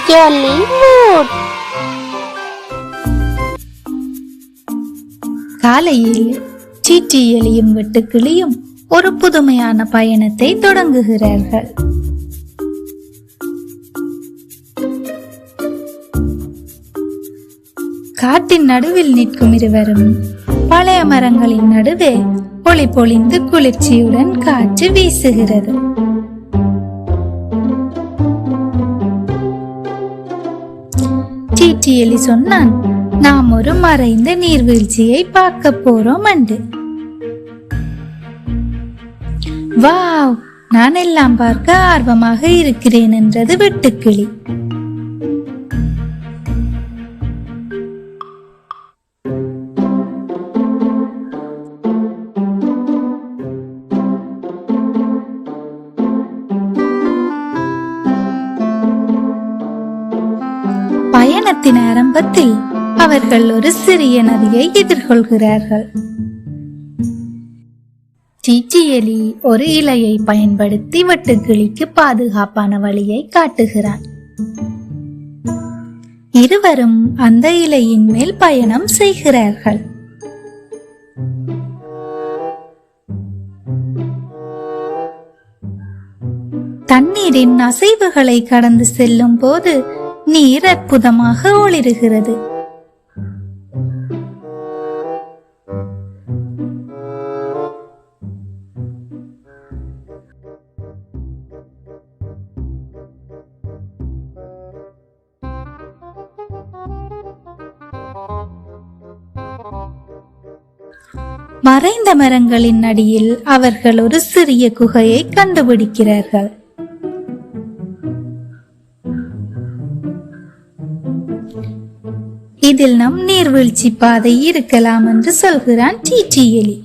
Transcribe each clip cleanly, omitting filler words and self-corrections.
Jolly mood. காலையில் சீட்டி எலியும் வெட்டுக்கிளியும் ஒரு புதுமையான பயணத்தை தொடங்குகிறார்கள். காட்டின் நடுவில் நிற்கும் இருவரும் பழைய மரங்களின் நடுவே ஒளி பொழிந்து குளிர்ச்சியுடன் காற்று வீசுகிறது. சீட்டி எலி சொன்னான், நாம் ஒரு மறைந்த நீர்வீழ்ச்சியை பார்க்க போறோம் என்று. வாவ், நான் எல்லாம் பார்க்க ஆர்வமாக இருக்கிறேன் என்றது வெட்டுக்கிளி. பயணத்தின் ஆரம்பத்தில் அவர்கள் ஒரு சிறிய நதியை எதிர்கொள்கிறார்கள். சீட்டி எலி ஒரு இலையை பயன்படுத்தி வெட்டுக்கிளிக்கு பாதுகாப்பான வழியை காட்டுகிறான். இருவரும் அந்த இலையின் மேல் பயணம் செய்கிறார்கள். தண்ணீரின் அசைவுகளை கடந்து செல்லும் போது நீர் அற்புதமாக ஒளிருகிறது. மறைந்த மரங்களின் அடியில் அவர்கள் ஒரு சிறிய குகையை கண்டுபிடிக்கிறார்கள். இதில் நம் நீர்வீழ்ச்சி பாதை இருக்கலாம் என்று சொல்கிறான் சீட்டி எலி.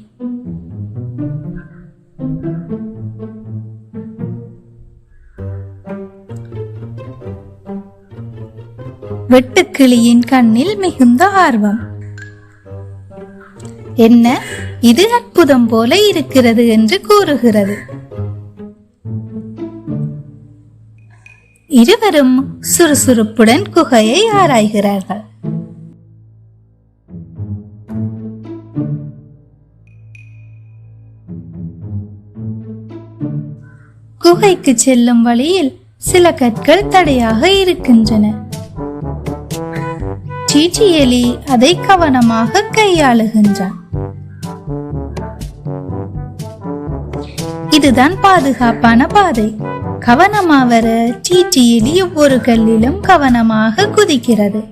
வெட்டுக்கிளியின் கண்ணில் மிகுந்த ஆர்வம். என்ன, இது அற்புதம் போல இருக்கிறது என்று கூறுகிறது. இருவரும் சுறுசுறுப்புடன் குகையை ஆராய்கிறார்கள். குகைக்கு செல்லும் வழியில் சில கற்கள் தடையாக இருக்கின்றன. சீட்டி எலி அதை கவனமாக கையாளுகின்றான். இதுதான் பாதுகாப்பான பாதை. கவனமா வர சீட்டி எலி ஒவ்வொரு கல்லிலும் கவனமாக குதிக்கிறது.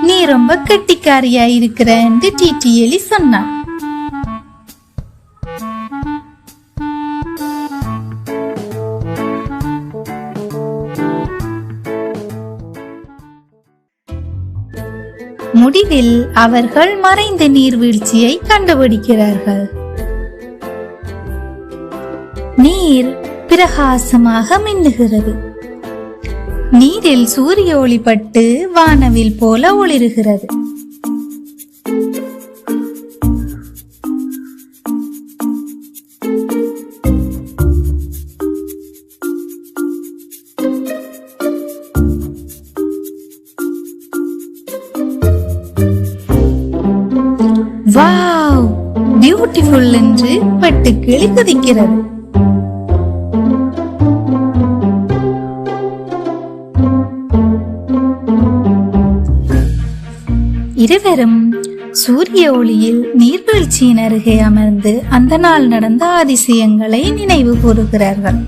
நீ ரொம்ப கெட்டிக்காரியா இருக்கிற என்று சீட்டி எலி சொன்னான். முடிவில் அவர்கள் மறைந்த நீர்வீழ்ச்சியை கண்டுபிடிக்கிறார்கள். நீர் பிரகாசமாக மின்னுகிறது. நீரில் சூரிய ஒளி பட்டு வானவில் போல ஒளிருகிறது. வாவ், பியூட்டிஃபுல் என்று வெட்டுக்கிளி குதிக்கிறது. இருவரும் சூரிய ஒளியில் நீர்வீழ்ச்சியின் அருகே அமர்ந்து அந்த நாள் நடந்த அதிசயங்களை நினைவு கூறுகிறார்கள்.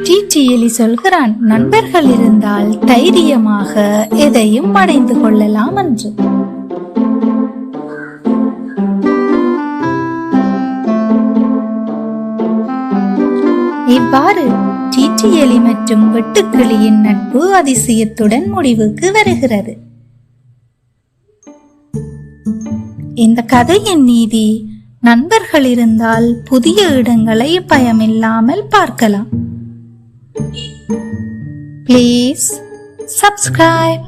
சீட்டி எலி சொல்கிறான், நண்பர்கள் இருந்தால் தைரியமாக எதையும் அடைந்து கொள்ளலாம் என்று. இவ்வாறு சீட்டி எலி மற்றும் வெட்டுக்கிளியின் நட்பு அதிசயத்துடன் முடிவுக்கு வருகிறது. இந்த கதையின் நீதி, நண்பர்கள் இருந்தால் புதிய இடங்களை பயமில்லாமல் பார்க்கலாம். Please subscribe.